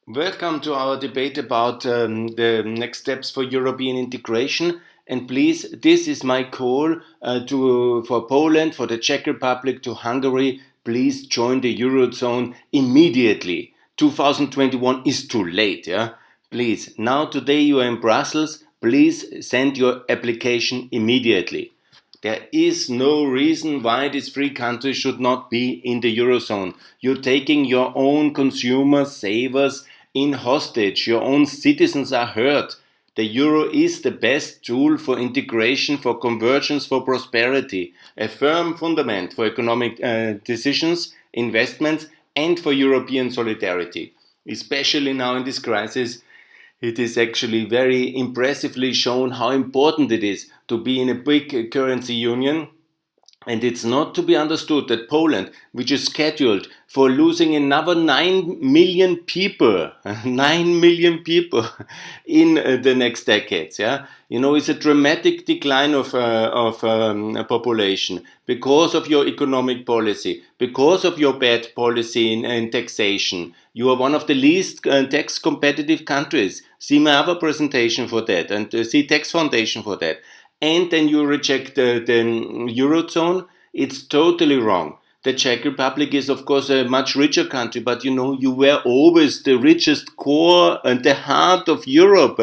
Welcome to our debate about the next steps for European integration. And please, this is my call for Poland, for the Czech Republic, to Hungary. Please join the Eurozone immediately. 2021 is too late. Yeah, please. Now, today you are in Brussels. Please send your application immediately. There is no reason why these three countries should not be in the Eurozone. You're taking your own consumers, savers in hostage. Your own citizens are hurt. The euro is the best tool for integration, for convergence, for prosperity, a firm fundament for economic decisions, investments, and for European solidarity. Especially now in this crisis, it is actually very impressively shown how important it is to be in a big currency union. And it's not to be understood that Poland, which is scheduled for losing another 9 million people, 9 million people in the next decades, yeah, it's a dramatic decline of population because of your economic policy, because of your bad policy in taxation. You are one of the least tax competitive countries. See my other presentation for that, and see Tax Foundation for that. And then you reject the Eurozone. It's totally wrong. The Czech Republic is, of course, a much richer country, but you were always the richest core and the heart of Europe.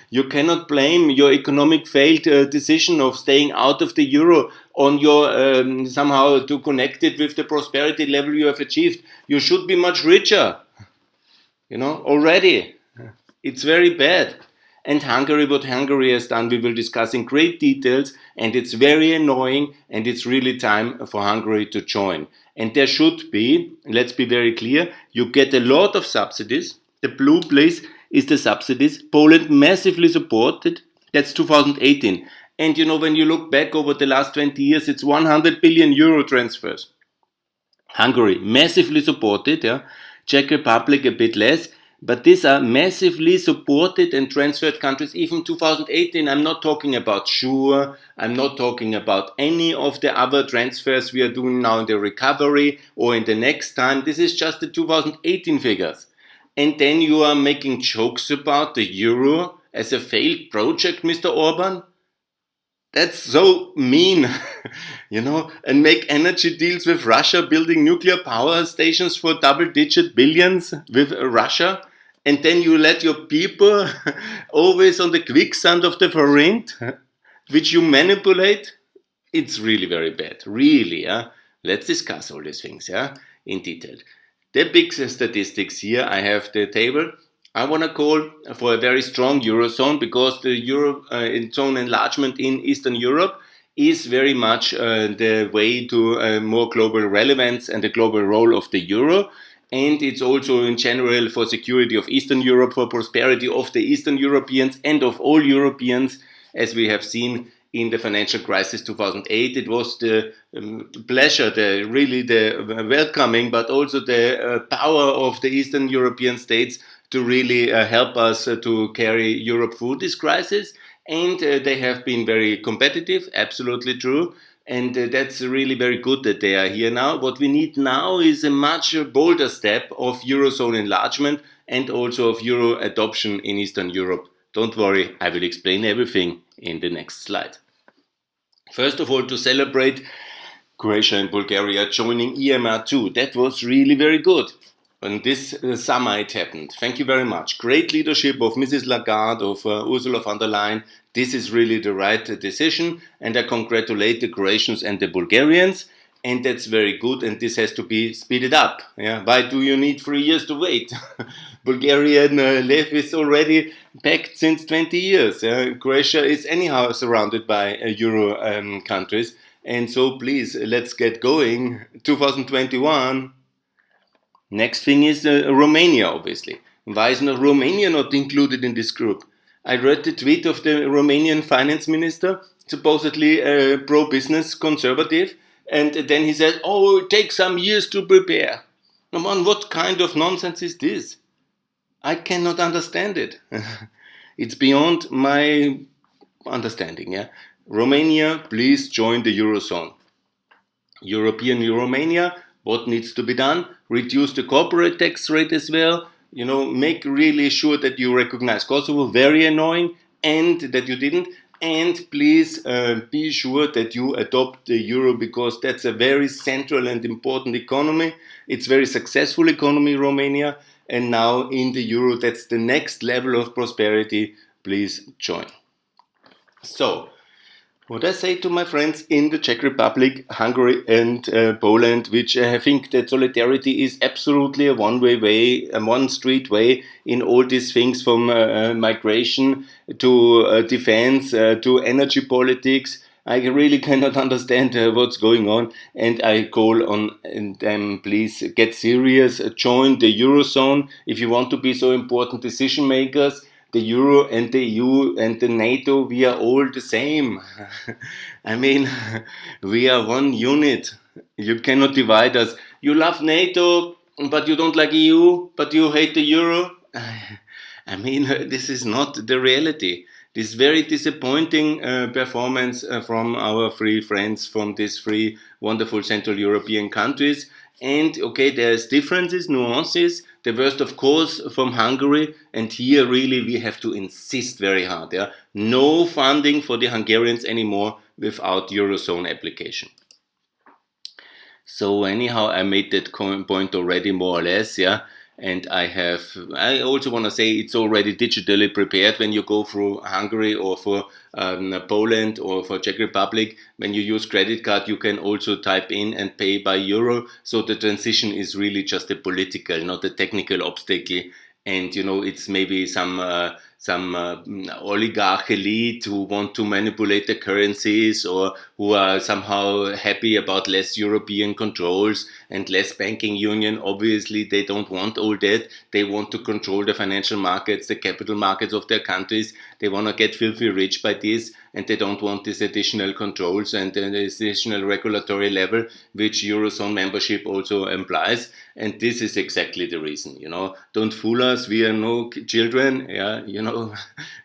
You cannot blame your economic failed decision of staying out of the euro on your somehow to connect it with the prosperity level you have achieved. You should be much richer, already. It's very bad. And Hungary, what Hungary has done, we will discuss in great details, and it's very annoying, and it's really time for Hungary to join. And there should be, let's be very clear, you get a lot of subsidies. The blue place is the subsidies. Poland massively supported. That's 2018. And when you look back over the last 20 years, it's 100 billion euro transfers. Hungary massively supported, yeah. Czech Republic a bit less. But these are massively supported and transferred countries. Even 2018, I'm not talking about SURE, I'm not talking about any of the other transfers we are doing now in the recovery or in the next time. This is just the 2018 figures. And then you are making jokes about the euro as a failed project, Mr. Orban? That's so mean, and make energy deals with Russia, building nuclear power stations for double-digit billions with Russia, and then you let your people always on the quicksand of the forint, which you manipulate. It's really very bad, really. Yeah? Let's discuss all these things, in detail. The big statistics here, I have the table. I want to call for a very strong Eurozone because the Eurozone enlargement in Eastern Europe is very much the way to more global relevance and the global role of the euro. And it's also in general for security of Eastern Europe, for prosperity of the Eastern Europeans and of all Europeans, as we have seen in the financial crisis 2008. It was the pleasure, the welcoming, but also the power of the Eastern European states to really help us to carry Europe through this crisis. And they have been very competitive, absolutely true. And that's really very good that they are here now. What we need now is a much bolder step of Eurozone enlargement and also of Euro adoption in Eastern Europe. Don't worry, I will explain everything in the next slide. First of all, to celebrate Croatia and Bulgaria joining EMR2. That was really very good. And this summer it happened. Thank you very much. Great leadership of Mrs. Lagarde, of Ursula von der Leyen. This is really the right decision. And I congratulate the Croatians and the Bulgarians. And that's very good. And this has to be speeded up. Yeah? Why do you need 3 years to wait? Bulgarian Lev is already packed since 20 years. Croatia is anyhow surrounded by Euro countries. And so please, let's get going. 2021. Next thing is Romania, obviously. Why is not Romania not included in this group? I read the tweet of the Romanian finance minister, supposedly pro-business conservative, and then he said, oh, it takes some years to prepare. Come on, what kind of nonsense is this? I cannot understand it. It's beyond my understanding. Yeah? Romania, please join the Eurozone. European Romania, what needs to be done? Reduce the corporate tax rate as well. make really sure that you recognize Kosovo, very annoying, and that you didn't. And please be sure that you adopt the euro, because that's a very central and important economy. It's a very successful economy, Romania. And now in the euro, that's the next level of prosperity. Please join. So, what I say to my friends in the Czech Republic, Hungary, and Poland, which I think that solidarity is absolutely a one-way way, a one-street way in all these things, from migration to defense to energy politics. I really cannot understand what's going on, and I call on them, please get serious, join the Eurozone if you want to be so important decision makers. The euro and the EU and the NATO, we are all the same. I mean, we are one unit. You cannot divide us. You love NATO, but you don't like EU, but you hate the euro. I mean, this is not the reality. This very disappointing performance from our three friends from these three wonderful Central European countries. And okay, there's differences, nuances. The worst, of course, from Hungary. And here, really, we have to insist very hard. Yeah? No funding for the Hungarians anymore without Eurozone application. So anyhow, I made that point already, more or less. Yeah. And I also want to say it's already digitally prepared when you go through Hungary or for Poland or for Czech Republic. When you use credit card, you can also type in and pay by euro. So the transition is really just a political, not a technical obstacle. And, it's maybe some oligarch elite who want to manipulate the currencies, or who are somehow happy about less European controls and less banking union. Obviously, they don't want all that. They want to control the financial markets, the capital markets of their countries. They want to get filthy rich by this, and they don't want these additional controls and this additional regulatory level, which Eurozone membership also implies. And this is exactly the reason, Don't fool us. We are no children. Yeah,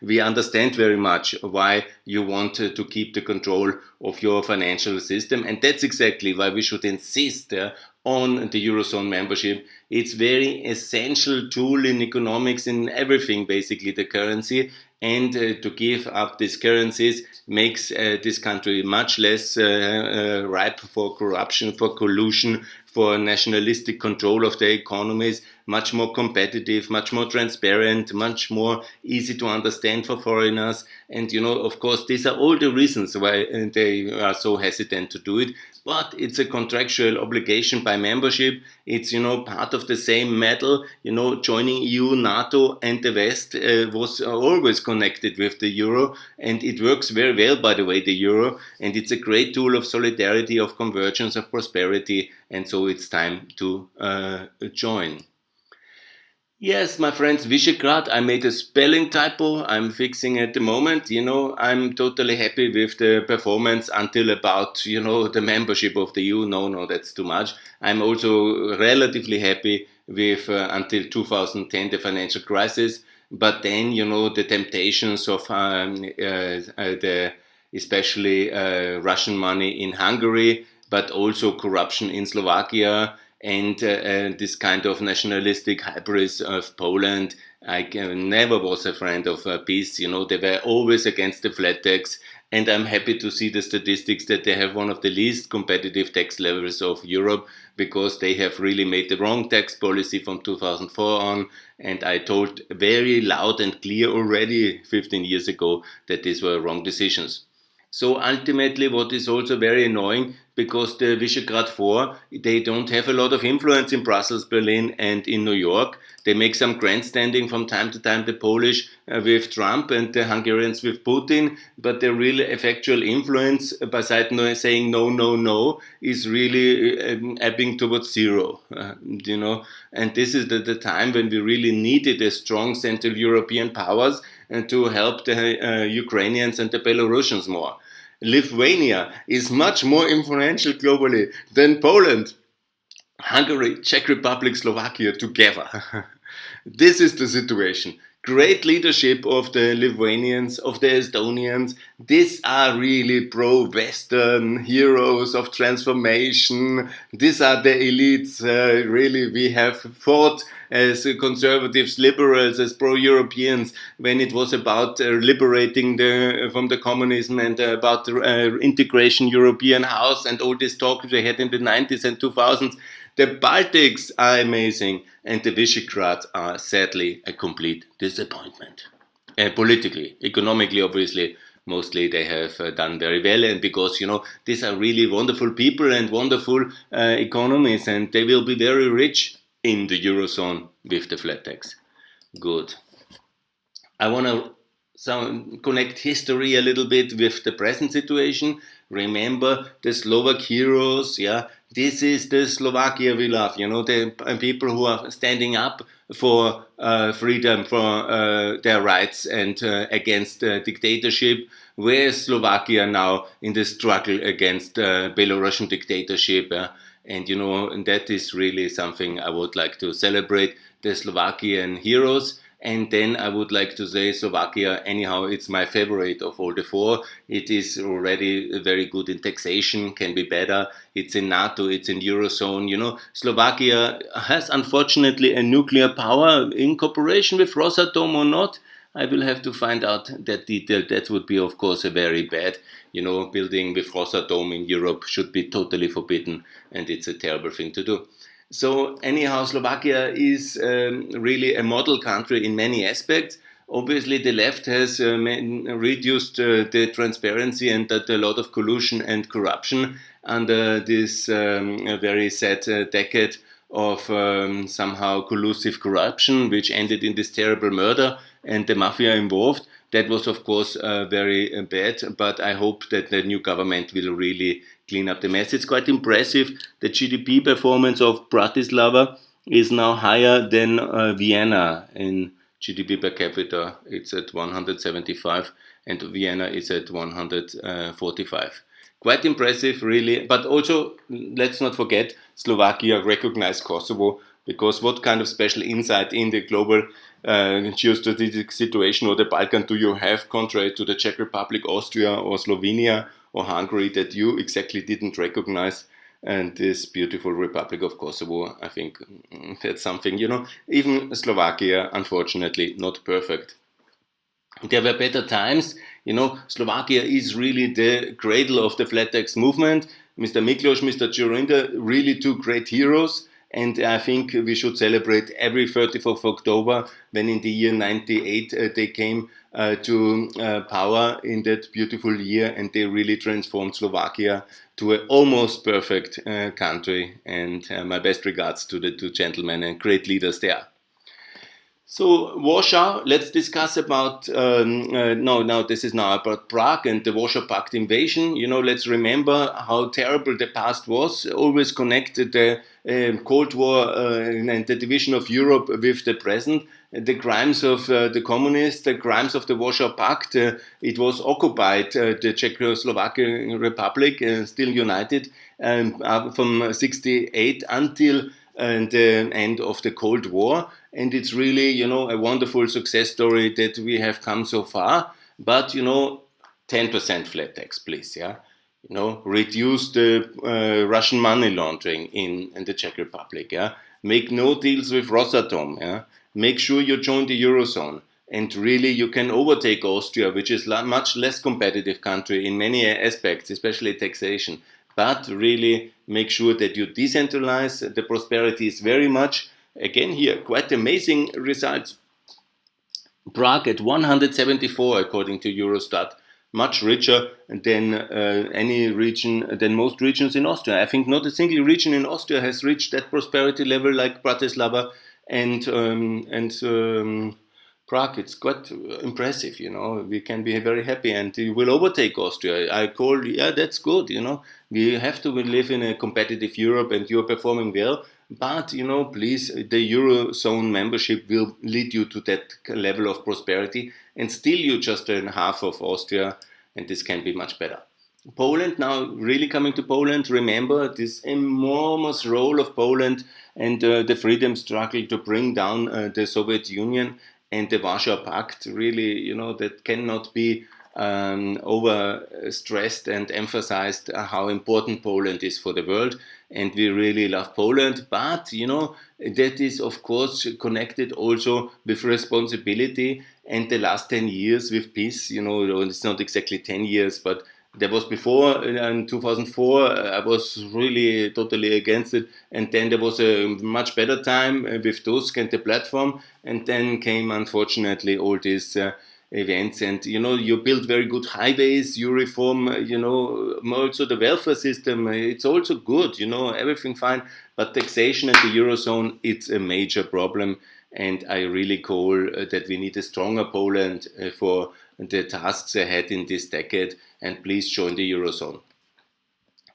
we understand very much why you want to keep the control of your financial system. And that's exactly why we should insist on the Eurozone membership. It's very essential tool in economics, in everything, basically, the currency. And to give up these currencies makes this country much less ripe for corruption, for collusion, for nationalistic control of their economies, much more competitive, much more transparent, much more easy to understand for foreigners. And, of course, these are all the reasons why they are so hesitant to do it. But it's a contractual obligation by membership. It's, part of the same medal. Joining EU, NATO, and the West was always connected with the euro. And it works very well, by the way, the euro. And it's a great tool of solidarity, of convergence, of prosperity. And so it's time to join. Yes, my friends, Visegrad, I made a spelling typo. I'm fixing at the moment. I'm totally happy with the performance until about, the membership of the EU. No, that's too much. I'm also relatively happy with until 2010, the financial crisis. But then, the temptations of especially Russian money in Hungary, but also corruption in Slovakia, and this kind of nationalistic hybris of Poland. I never was a friend of peace. They were always against the flat tax. And I'm happy to see the statistics that they have one of the least competitive tax levels of Europe, because they have really made the wrong tax policy from 2004 on. And I told very loud and clear already 15 years ago that these were wrong decisions. So ultimately, what is also very annoying, because the Visegrad Four, they don't have a lot of influence in Brussels, Berlin, and in New York. They make some grandstanding from time to time, the Polish with Trump and the Hungarians with Putin, but the real effectual influence, besides saying no, is really ebbing towards zero, And this is the time when we really needed a strong Central European powers and to help the Ukrainians and the Belarusians more. Lithuania is much more influential globally than Poland, Hungary, Czech Republic, Slovakia together. This is the situation. great leadership of the Lithuanians, of the Estonians. These are really pro-Western heroes of transformation. These are the elites. Really, we have fought as conservatives, liberals, as pro-Europeans when it was about liberating from the communism and about integration, European house, and all this talk they had in the 90s and 2000s. The Baltics are amazing, and the Visegrad are sadly a complete disappointment. Politically, economically, obviously, mostly they have done very well, and because these are really wonderful people and wonderful economies, and they will be very rich in the Eurozone with the flat tax. Good. I want to connect history a little bit with the present situation. Remember the Slovak heroes, yeah? This is the Slovakia we love, the people who are standing up for freedom, for their rights, and against dictatorship. Where is Slovakia now in the struggle against Belarusian dictatorship? And and that is really something I would like to celebrate, the Slovakian heroes. And then I would like to say Slovakia, anyhow, it's my favorite of all the four. It is already very good in taxation, can be better. It's in NATO, it's in Eurozone. Slovakia has unfortunately a nuclear power in cooperation with Rosatom or not. I will have to find out that detail. That would be, of course, a very bad. Building with Rosatom in Europe should be totally forbidden, and it's a terrible thing to do. So anyhow, Slovakia is really a model country in many aspects. Obviously, the left has reduced the transparency and a lot of collusion and corruption under this very sad decade of somehow collusive corruption, which ended in this terrible murder and the mafia involved. That was, of course, very bad, but I hope that the new government will really clean up the mess. It's quite impressive. The GDP performance of Bratislava is now higher than Vienna in GDP per capita. It's at 175 and Vienna is at 145. Quite impressive, really. But also, let's not forget, Slovakia recognized Kosovo, because what kind of special insight in the global geostrategic situation or the Balkan do you have, contrary to the Czech Republic, Austria, or Slovenia, or Hungary, that you exactly didn't recognize? And this beautiful Republic of Kosovo, I think that's something, even Slovakia, unfortunately, not perfect. There were better times. Slovakia is really the cradle of the flat tax movement. Mr. Miklos, Mr. Dzurinda, really two great heroes. And I think we should celebrate every 30th of October when in the year 98 they came to power in that beautiful year, and they really transformed Slovakia to an almost perfect country. And my best regards to the two gentlemen and great leaders there. So Warsaw, let's discuss about, this is now about Prague and the Warsaw Pact invasion. Let's remember how terrible the past was. Always connected the Cold War and the division of Europe with the present. The crimes of the communists, the crimes of the Warsaw Pact. It was occupied, the Czechoslovakian Republic, still united, from 68 until the end of the Cold War. And it's really, a wonderful success story that we have come so far. But, 10% flat tax, please, yeah? Reduce the Russian money laundering in the Czech Republic, yeah? Make no deals with Rosatom, yeah? Make sure you join the Eurozone. And really, you can overtake Austria, which is a much less competitive country in many aspects, especially taxation. But really, make sure that you decentralize. The prosperity is very much, again here, quite amazing results. Prague at 174, according to Eurostat, much richer than than most regions in Austria. I think not a single region in Austria has reached that prosperity level like Bratislava and Prague. It's quite impressive, we can be very happy, and we will overtake Austria. That's good, we have to live in a competitive Europe, and you're performing well. But, please, the Eurozone membership will lead you to that level of prosperity, and still you just earn half of Austria, and this can be much better. Poland, now really coming to Poland, remember this enormous role of Poland and the freedom struggle to bring down the Soviet Union. and the Warsaw Pact, really, that cannot be over stressed and emphasized how important Poland is for the world. And we really love Poland, but that is of course connected also with responsibility. And the last 10 years with peace, it's not exactly 10 years, but there was before in 2004, I was really totally against it. And then there was a much better time with Tusk and the platform. And then came, unfortunately, all these events. And, you build very good highways, you reform, also the welfare system. It's also good, everything fine. But taxation at the Eurozone, it's a major problem. And I really call that we need a stronger Poland for the tasks ahead in this decade. And please join the Eurozone.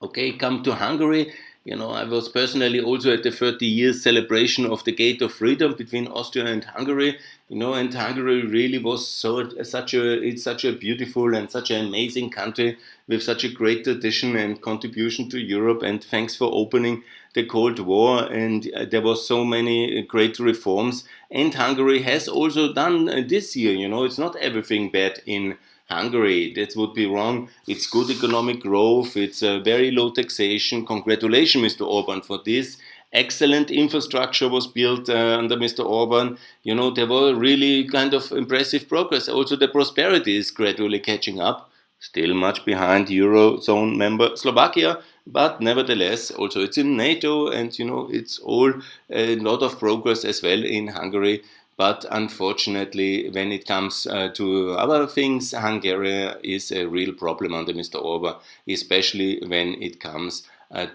Okay, come to Hungary. I was personally also at the 30 years celebration of the Gate of Freedom between Austria and Hungary. And Hungary really was it's such a beautiful and such an amazing country with such a great tradition and contribution to Europe. And thanks for opening the Cold War. And there was so many great reforms. And Hungary has also done this year. It's not everything bad in Hungary. That would be wrong. It's good economic growth. It's very low taxation. Congratulations, Mr. Orban, for this. Excellent infrastructure was built under Mr. Orban. There were really kind of impressive progress. Also, the prosperity is gradually catching up. Still much behind Eurozone member Slovakia, but nevertheless, also it's in NATO, and it's all a lot of progress as well in Hungary. But unfortunately, when it comes to other things, Hungary is a real problem under Mr. Orban, especially when it comes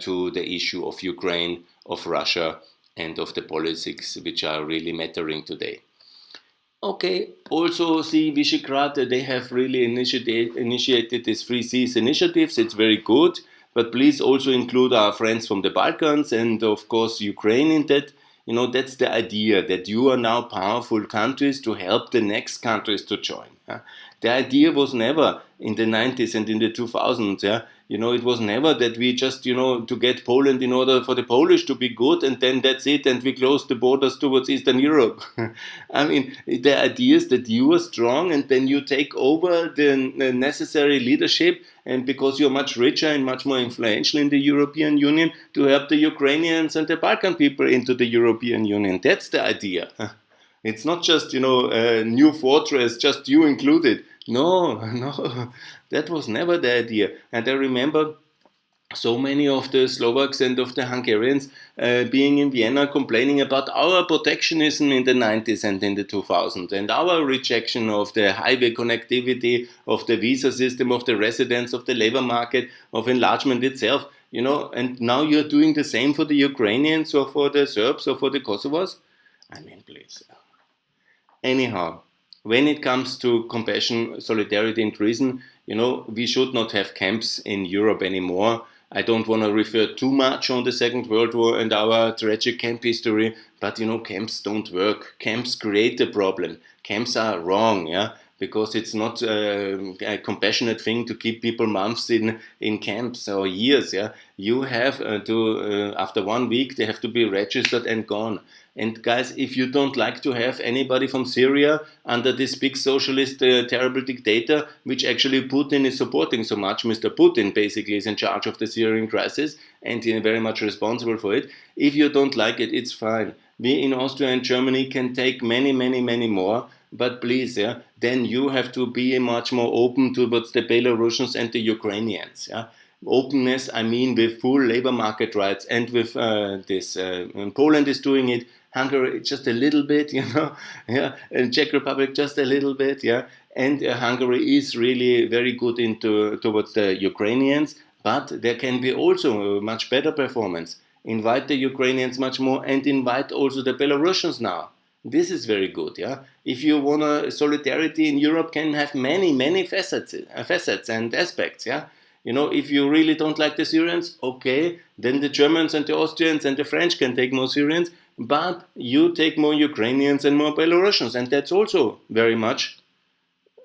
to the issue of Ukraine, of Russia, and of the politics which are really mattering today. Okay, also see Visegrad, they have really initiated these Free Seas initiatives. It's very good, but please also include our friends from the Balkans and of course Ukraine in that. That's the idea, that you are now powerful countries to help the next countries to join. The idea was never in the 90s and in the 2000s. It was never that we just, to get Poland in order for the Polish to be good, and then that's it, and we close the borders towards Eastern Europe. I mean, the idea is that you are strong, and then you take over the necessary leadership, and because you're much richer and much more influential in the European Union, to help the Ukrainians and the Balkan people into the European Union. That's the idea. It's not just, a new fortress, just you included. No, that was never the idea. And I remember so many of the Slovaks and of the Hungarians being in Vienna complaining about our protectionism in the 90s and in the 2000s, and our rejection of the highway connectivity, of the visa system, of the residents, of the labor market, of enlargement itself. And now you're doing the same for the Ukrainians or for the Serbs or for the Kosovars? I mean, please. Anyhow, when it comes to compassion, solidarity, and reason, we should not have camps in Europe anymore. I don't want to refer too much on the Second World War and our tragic camp history, but camps don't work. Camps create a problem. Camps are wrong, because it's not a compassionate thing to keep people months in camps or years. You have to, after 1 week, they have to be registered and gone. And guys, if you don't like to have anybody from Syria under this big socialist, terrible dictator, which actually Putin is supporting so much, Mr. Putin basically is in charge of the Syrian crisis and very much responsible for it. If you don't like it, it's fine. We in Austria and Germany can take many, many, many more. But please, then you have to be much more open towards the Belarusians and the Ukrainians. Openness, I mean, with full labor market rights and with this. Poland is doing it. Hungary, just a little bit, and Czech Republic, just a little bit, and Hungary is really very good towards the Ukrainians, but there can be also a much better performance. Invite the Ukrainians much more and invite also the Belarusians now. This is very good, If you want solidarity in Europe can have many, many facets and aspects, if you really don't like the Syrians, okay, then the Germans and the Austrians and the French can take more Syrians, but you take more Ukrainians and more Belarusians, and that's also very much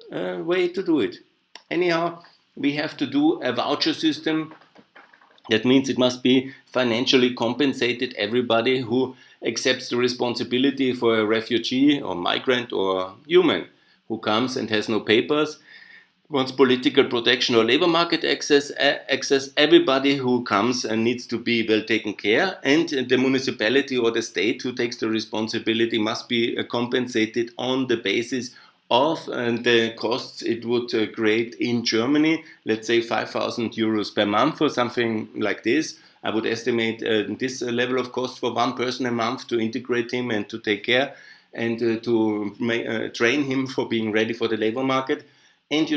a way to do it. Anyhow, we have to do a voucher system That means it must be financially compensated everybody who accepts the responsibility for a refugee or migrant or human who comes and has no papers, wants political protection or labor market access. Everybody who comes and needs to be well taken care, and the municipality or the state who takes the responsibility must be compensated on the basis of the costs it would create in Germany, let's say 5,000 euros per month or something like this. I would estimate this level of cost for one person a month to integrate him and to take care and to train him for being ready for the labor market. And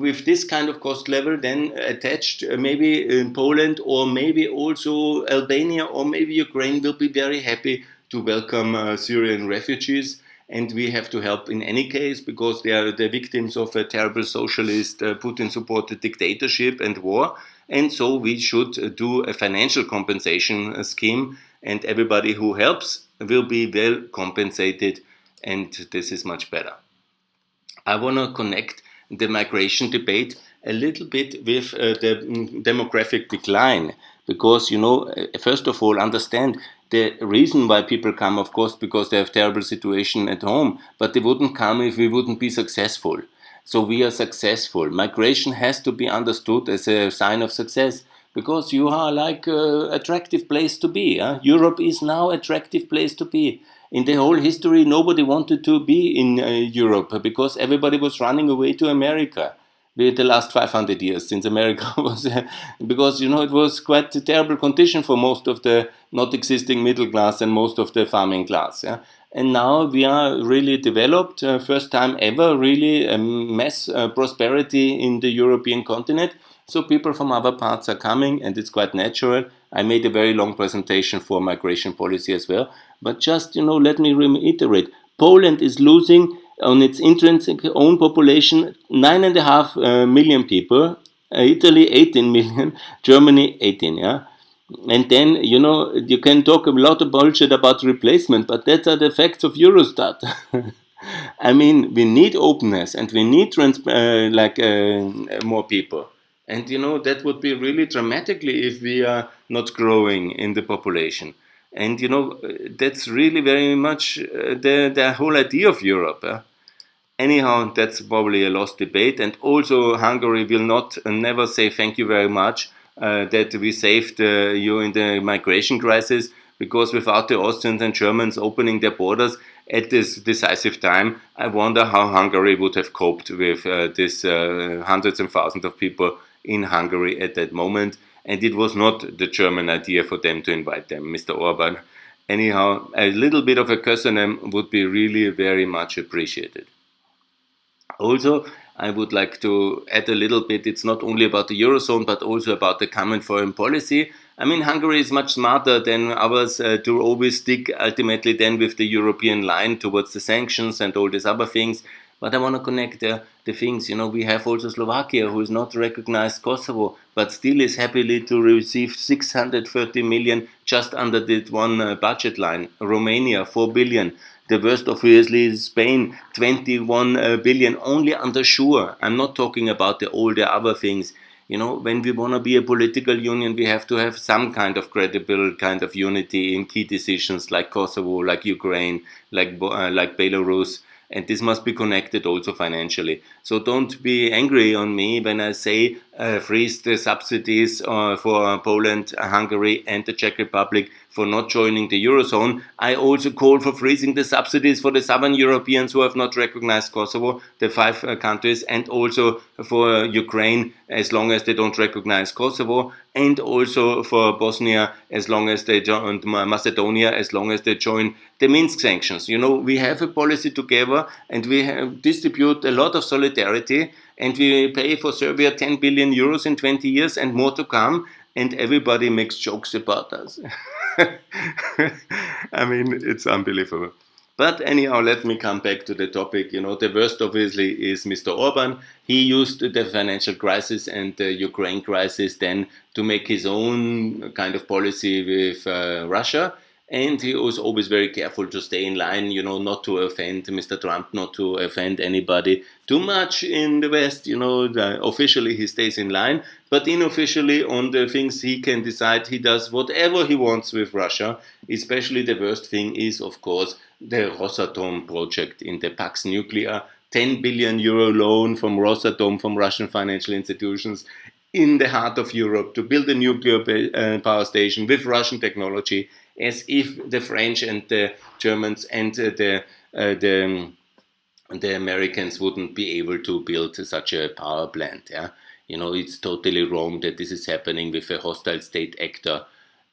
with this kind of cost level, then attached, maybe in Poland or maybe also Albania or maybe Ukraine will be very happy to welcome Syrian refugees. And we have to help in any case because they are the victims of a terrible socialist, Putin-supported dictatorship and war. And so we should do a financial compensation scheme, and everybody who helps will be well compensated, and this is much better. I want to connect the migration debate a little bit with the demographic decline, because first of all, understand the reason why people come, of course, because they have terrible situation at home, but they wouldn't come if we wouldn't be successful. So we are successful. Migration has to be understood as a sign of success, because you are like an attractive place to be. Europe is now attractive place to be. In the whole history, nobody wanted to be in Europe because everybody was running away to America. The last 500 years since America was, because it was quite a terrible condition for most of the not existing middle class and most of the farming class. Yeah? And now we are really developed, first time ever, really mass prosperity in the European continent. So people from other parts are coming, and it's quite natural. I made a very long presentation for migration policy as well. But just, let me reiterate. Poland is losing on its intrinsic own population 9.5 million people. Italy 18 million, Germany 18, yeah? And then, you can talk a lot of bullshit about replacement, but that are the facts of Eurostat. I mean, we need openness and we need more people. And that would be really dramatically if we are not growing in the population. And that's really very much the whole idea of Europe. Anyhow, that's probably a lost debate. And also, Hungary will never say thank you very much that we saved you in the migration crisis, because without the Austrians and Germans opening their borders at this decisive time, I wonder how Hungary would have coped with this hundreds and thousands of people in Hungary at that moment. And it was not the German idea for them to invite them, Mr. Orban. Anyhow, a little bit of a curse on them would be really very much appreciated. Also, I would like to add a little bit, it's not only about the Eurozone, but also about the common foreign policy. I mean, Hungary is much smarter than others to always stick ultimately then with the European line towards the sanctions and all these other things. But I want to connect the things. We have also Slovakia, who is not recognized Kosovo, but still is happily to receive 630 million just under that one budget line. Romania, 4 billion. The worst, obviously, is Spain, 21 billion only under SURE. I'm not talking about all the other things. When we want to be a political union, we have to have some kind of credible kind of unity in key decisions like Kosovo, like Ukraine, like Belarus. And this must be connected also financially. So don't be angry on me when I say freeze the subsidies for Poland, Hungary and the Czech Republic for not joining the Eurozone. I also call for freezing the subsidies for the southern Europeans who have not recognized Kosovo, the 5 countries, and also for Ukraine as long as they don't recognize Kosovo, and also for Bosnia as long as they join, Macedonia as long as they join the Minsk sanctions. We have a policy together, and we distribute a lot of solidarity, and we pay for Serbia 10 billion euros in 20 years and more to come, and everybody makes jokes about us. I mean, it's unbelievable. But anyhow, let me come back to the topic. The worst obviously is Mr. Orban. He used the financial crisis and the Ukraine crisis then to make his own kind of policy with Russia. And he was always very careful to stay in line, not to offend Mr. Trump, not to offend anybody too much in the West. Officially he stays in line, but unofficially on the things he can decide, he does whatever he wants with Russia. Especially the worst thing is, of course, the Rosatom project in the Pax Nuclear, 10 billion euro loan from Rosatom, from Russian financial institutions, in the heart of Europe to build a nuclear power station with Russian technology, as if the French and the Germans and the Americans wouldn't be able to build such a power plant. Yeah, it's totally wrong that this is happening with a hostile state actor.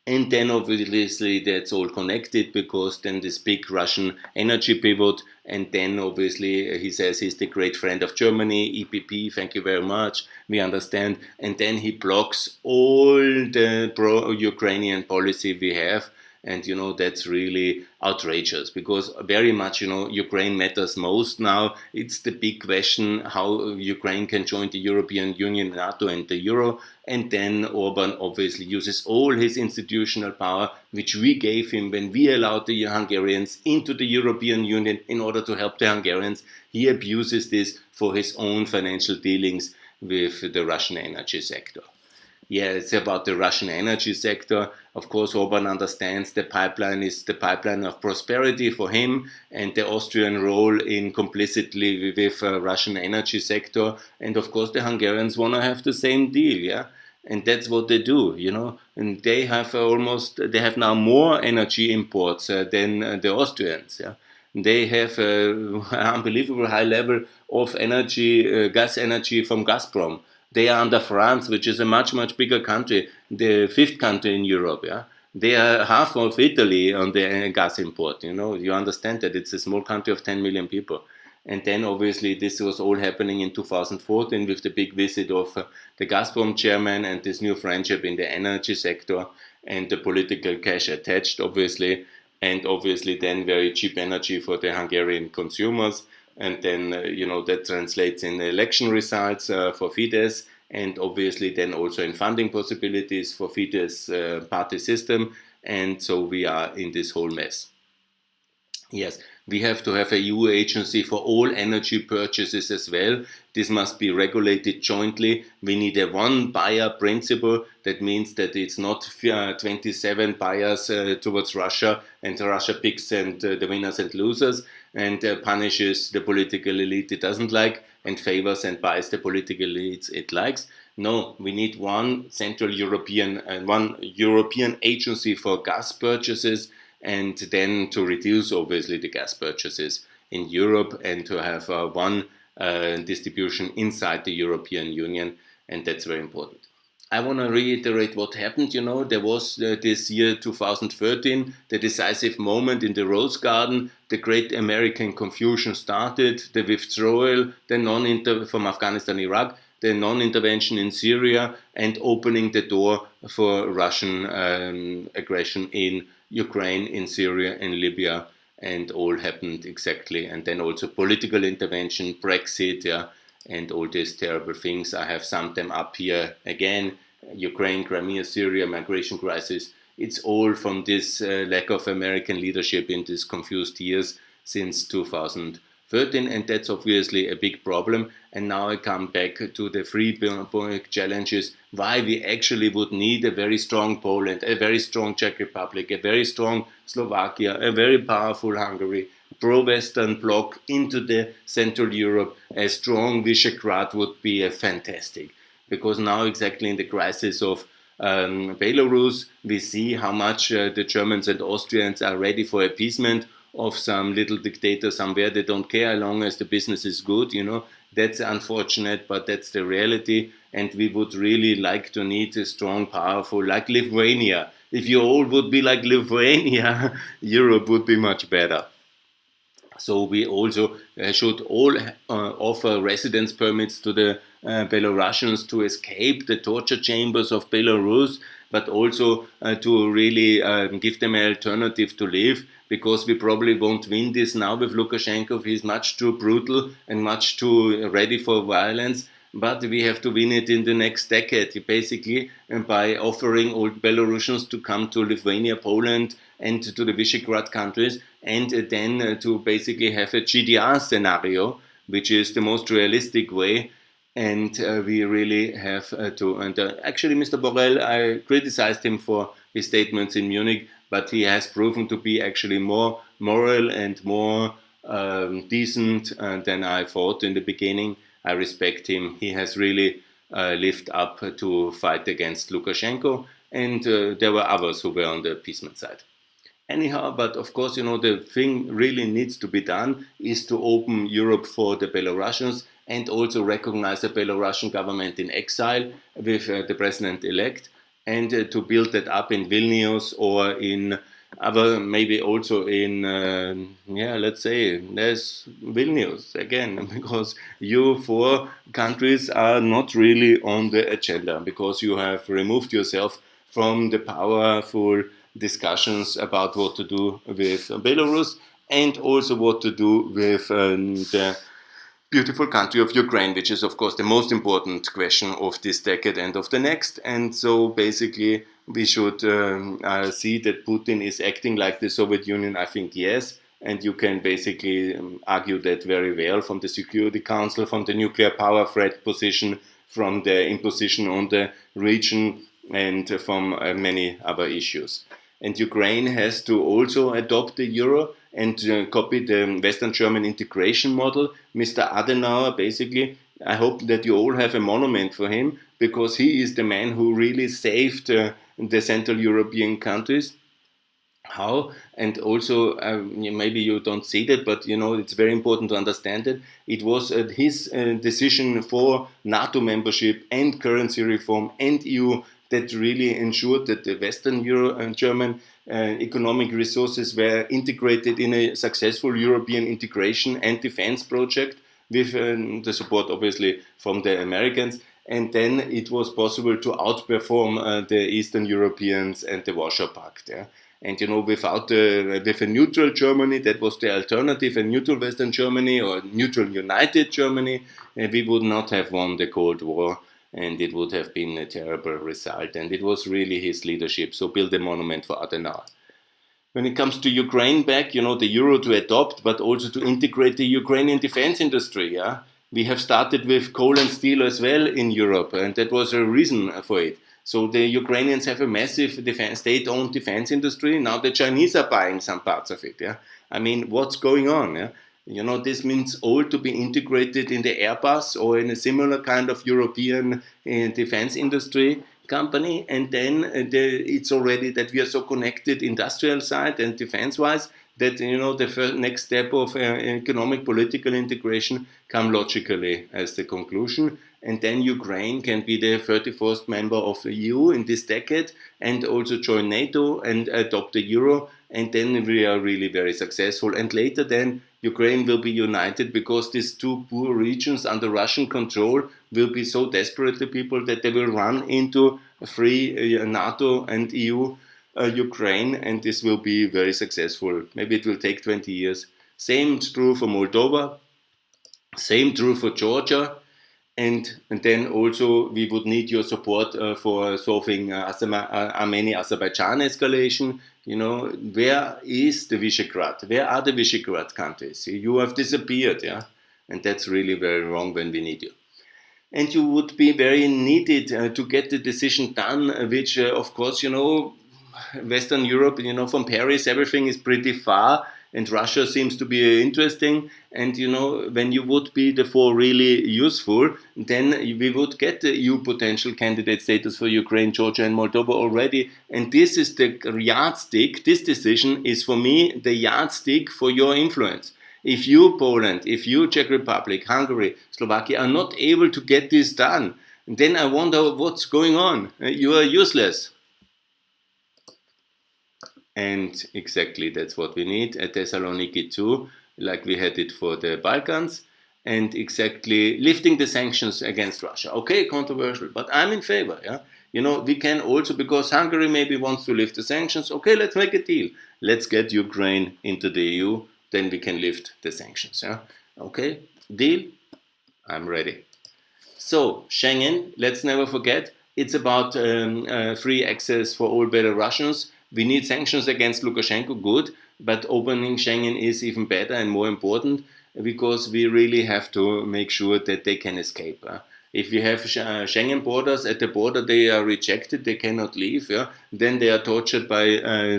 And then obviously that's all connected, because then this big Russian energy pivot, and then obviously he says he's the great friend of Germany, EPP, thank you very much, we understand. And then he blocks all the pro-Ukrainian policy we have. And, that's really outrageous, because very much, Ukraine matters most now. It's the big question how Ukraine can join the European Union, NATO and the Euro. And then Orban obviously uses all his institutional power, which we gave him when we allowed the Hungarians into the European Union in order to help the Hungarians. He abuses this for his own financial dealings with the Russian energy sector. Yeah, it's about the Russian energy sector. Of course, Orban understands the pipeline is the pipeline of prosperity for him, and the Austrian role in complicity with Russian energy sector. And of course, the Hungarians want to have the same deal, yeah. And that's what they do, And they have now more energy imports than the Austrians, yeah. They have an unbelievable high level of energy, gas energy from Gazprom. They are under France, which is a much, much bigger country, the fifth country in Europe. Yeah, they are half of Italy on the gas import. You understand that it's a small country of 10 million people. And then obviously this was all happening in 2014 with the big visit of the Gazprom chairman and this new friendship in the energy sector and the political cash attached, obviously. And obviously then very cheap energy for the Hungarian consumers. And then, that translates in election results for Fidesz, and obviously then also in funding possibilities for Fidesz party system. And so we are in this whole mess. Yes, we have to have a EU agency for all energy purchases as well. This must be regulated jointly. We need a one buyer principle. That means that it's not 27 buyers towards Russia, and Russia picks the winners and losers, and punishes the political elite it doesn't like, and favors and buys the political elites it likes. No, we need one central European and one European agency for gas purchases, and then to reduce obviously the gas purchases in Europe, and to have one distribution inside the European Union, and that's very important. I want to reiterate what happened. There was this year 2013, the decisive moment in the Rose Garden. The great American confusion started, the withdrawal, from Afghanistan, Iraq, the non-intervention in Syria, and opening the door for Russian aggression in Ukraine, in Syria, in Libya, and all happened exactly. And then also political intervention, Brexit, yeah, and all these terrible things. I have summed them up here again. Ukraine, Crimea, Syria, migration crisis. It's all from this lack of American leadership in these confused years since 2013, and that's obviously a big problem. And now I come back to the three big challenges, why we actually would need a very strong Poland, a very strong Czech Republic, a very strong Slovakia, a very powerful Hungary, pro-Western bloc into the Central Europe. A strong Visegrad would be fantastic, because now exactly in the crisis of Belarus, we see how much the Germans and Austrians are ready for appeasement of some little dictator somewhere. They don't care as long as the business is good, That's unfortunate, but that's the reality. And we would really like to need a strong, powerful, like Lithuania. If you all would be like Lithuania, Europe would be much better. So we also should all offer residence permits to the Belarusians to escape the torture chambers of Belarus, but also to really give them an alternative to live, because we probably won't win this now with Lukashenko. He's much too brutal and much too ready for violence. But we have to win it in the next decade, basically, by offering all Belarusians to come to Lithuania, Poland, and to the Visegrad countries, and then to basically have a GDR scenario, which is the most realistic way. And we really have to. And actually, Mr. Borrell, I criticized him for his statements in Munich, but he has proven to be actually more moral and more decent than I thought in the beginning. I respect him. He has really lived up to fight against Lukashenko, and there were others who were on the appeasement side. Anyhow, but of course, the thing really needs to be done is to open Europe for the Belarusians and also recognize the Belarusian government in exile with the president-elect, and to build that up in Vilnius or in other, maybe also in, let's say, there's Vilnius again, because you four countries are not really on the agenda, because you have removed yourself from the powerful discussions about what to do with Belarus and also what to do with the beautiful country of Ukraine, which is, of course, the most important question of this decade and of the next. And so basically, we should see that Putin is acting like the Soviet Union. I think yes. And you can basically argue that very well from the Security Council, from the nuclear power threat position, from the imposition on the region, and from many other issues. And Ukraine has to also adopt the euro and copy the Western German integration model. Mr. Adenauer, basically, I hope that you all have a monument for him, because he is the man who really saved the Central European countries. How? And also, maybe you don't see that, but it's very important to understand it. It was his decision for NATO membership and currency reform and EU that really ensured that the Western German economic resources were integrated in a successful European integration and defense project with the support, obviously, from the Americans. And then it was possible to outperform the Eastern Europeans and the Warsaw Pact. Yeah? And with a neutral Germany, that was the alternative, a neutral Western Germany or neutral united Germany, we would not have won the Cold War. And it would have been a terrible result. And it was really his leadership. So build a monument for Adenauer. When it comes to Ukraine back, the euro to adopt, but also to integrate the Ukrainian defense industry. Yeah? We have started with coal and steel as well in Europe. And that was a reason for it. So the Ukrainians have a massive state-owned defense industry. Now the Chinese are buying some parts of it. Yeah? I mean, what's going on? Yeah? This means all to be integrated in the Airbus or in a similar kind of European defense industry company. And then it's already that we are so connected industrial side and defense-wise that, the first, next step of economic political integration come logically as the conclusion. And then Ukraine can be the 31st member of the EU in this decade and also join NATO and adopt the euro. And then we are really very successful. And later then Ukraine will be united, because these two poor regions under Russian control will be so desperate, the people, that they will run into free NATO and EU Ukraine, and this will be very successful. Maybe it will take 20 years. Same true for Moldova, same true for Georgia. And then also we would need your support for solving Armenia-Azerbaijan escalation. Where is the Visegrad? Where are the Visegrad countries? You have disappeared, yeah? And that's really very wrong when we need you. And you would be very needed to get the decision done, which, of course, Western Europe, from Paris, everything is pretty far. And Russia seems to be interesting. And, when you would be therefore really useful, then we would get the EU potential candidate status for Ukraine, Georgia, and Moldova already. And this is the yardstick. This decision is, for me, the yardstick for your influence. If you, Poland, if you, Czech Republic, Hungary, Slovakia, are not able to get this done, then I wonder what's going on. You are useless. And exactly that's what we need at Thessaloniki too, like we had it for the Balkans, and exactly lifting the sanctions against Russia. Okay, controversial, but I'm in favor. Yeah, we can also, because Hungary maybe wants to lift the sanctions. Okay, let's make a deal. Let's get Ukraine into the EU, then we can lift the sanctions. Yeah, okay, deal. I'm ready. So Schengen, let's never forget, it's about free access for all Belarusians. We need sanctions against Lukashenko, good, but opening Schengen is even better and more important because we really have to make sure that they can escape. If we have Schengen borders, at the border they are rejected, they cannot leave, then they are tortured by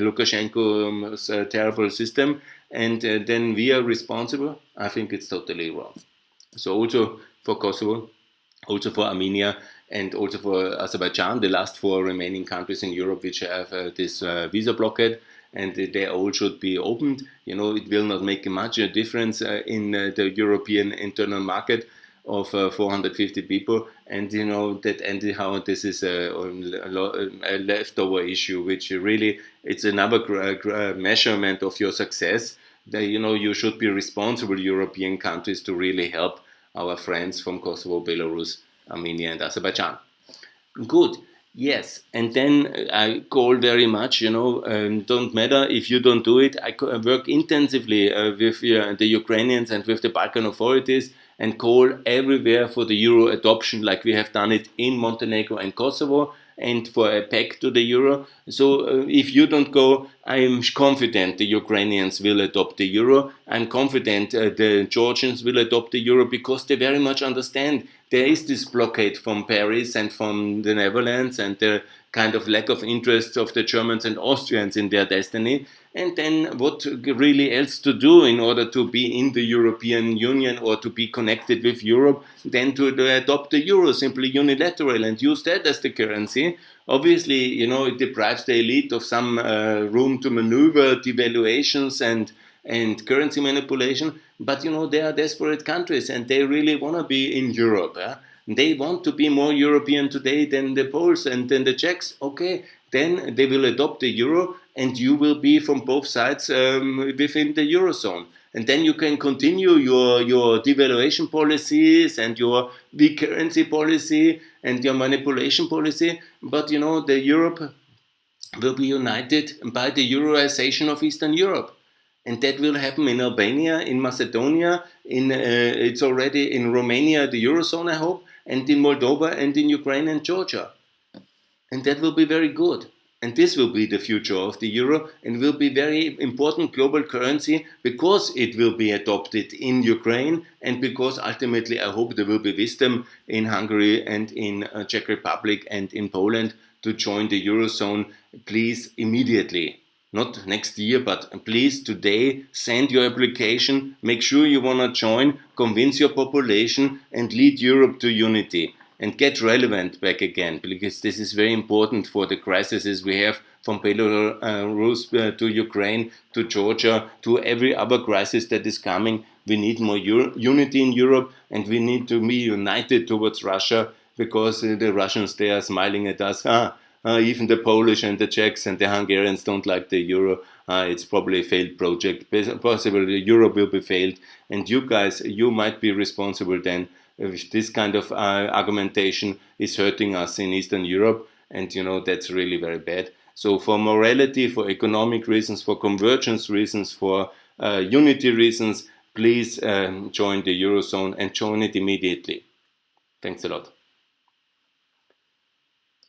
Lukashenko's terrible system, and then we are responsible. I think it's totally wrong. So also for Kosovo, also for Armenia, and also for Azerbaijan, the last 4 remaining countries in Europe which have this visa blockade, and they all should be opened. It will not make much a difference in the European internal market of 450 people, and that anyhow this is a leftover issue, which really it's another measurement of your success. That you should be responsible European countries to really help our friends from Kosovo, Belarus, Armenia, and Azerbaijan. Good. Yes, and then I call very much, don't matter if you don't do it. I work intensively with the Ukrainians and with the Balkan authorities and call everywhere for the euro adoption, like we have done it in Montenegro and Kosovo, and for a peg to the euro. So if you don't go, I'm confident the Ukrainians will adopt the euro. I'm confident the Georgians will adopt the euro because they very much understand there is this blockade from Paris and from the Netherlands and the kind of lack of interest of the Germans and Austrians in their destiny. And then what really else to do in order to be in the European Union or to be connected with Europe than to adopt the euro simply unilateral and use that as the currency. Obviously, it deprives the elite of some room to maneuver devaluations and currency manipulation. But, they are desperate countries and they really want to be in Europe. They want to be more European today than the Poles and than the Czechs. Okay, then they will adopt the euro and you will be from both sides within the Eurozone. And then you can continue your devaluation policies and your weak currency policy and your manipulation policy. But, the Europe will be united by the Euroization of Eastern Europe. And that will happen in Albania, in Macedonia, it's already in Romania, the Eurozone, I hope, and in Moldova and in Ukraine and Georgia. And that will be very good. And this will be the future of the euro and will be very important global currency because it will be adopted in Ukraine and because ultimately I hope there will be wisdom in Hungary and in Czech Republic and in Poland to join the Eurozone, please immediately. Not next year, but please today send your application, make sure you want to join, convince your population and lead Europe to unity and get relevant back again, because this is very important for the crises we have from Belarus to Ukraine to Georgia to every other crisis that is coming. We need more unity in Europe and we need to be united towards Russia because the Russians, they are smiling at us. Even the Polish and the Czechs and the Hungarians don't like the euro. It's probably a failed project. Possibly Europe will be failed. And you guys, you might be responsible then if this kind of argumentation is hurting us in Eastern Europe. And, that's really very bad. So for morality, for economic reasons, for convergence reasons, for unity reasons, please join the Eurozone and join it immediately. Thanks a lot.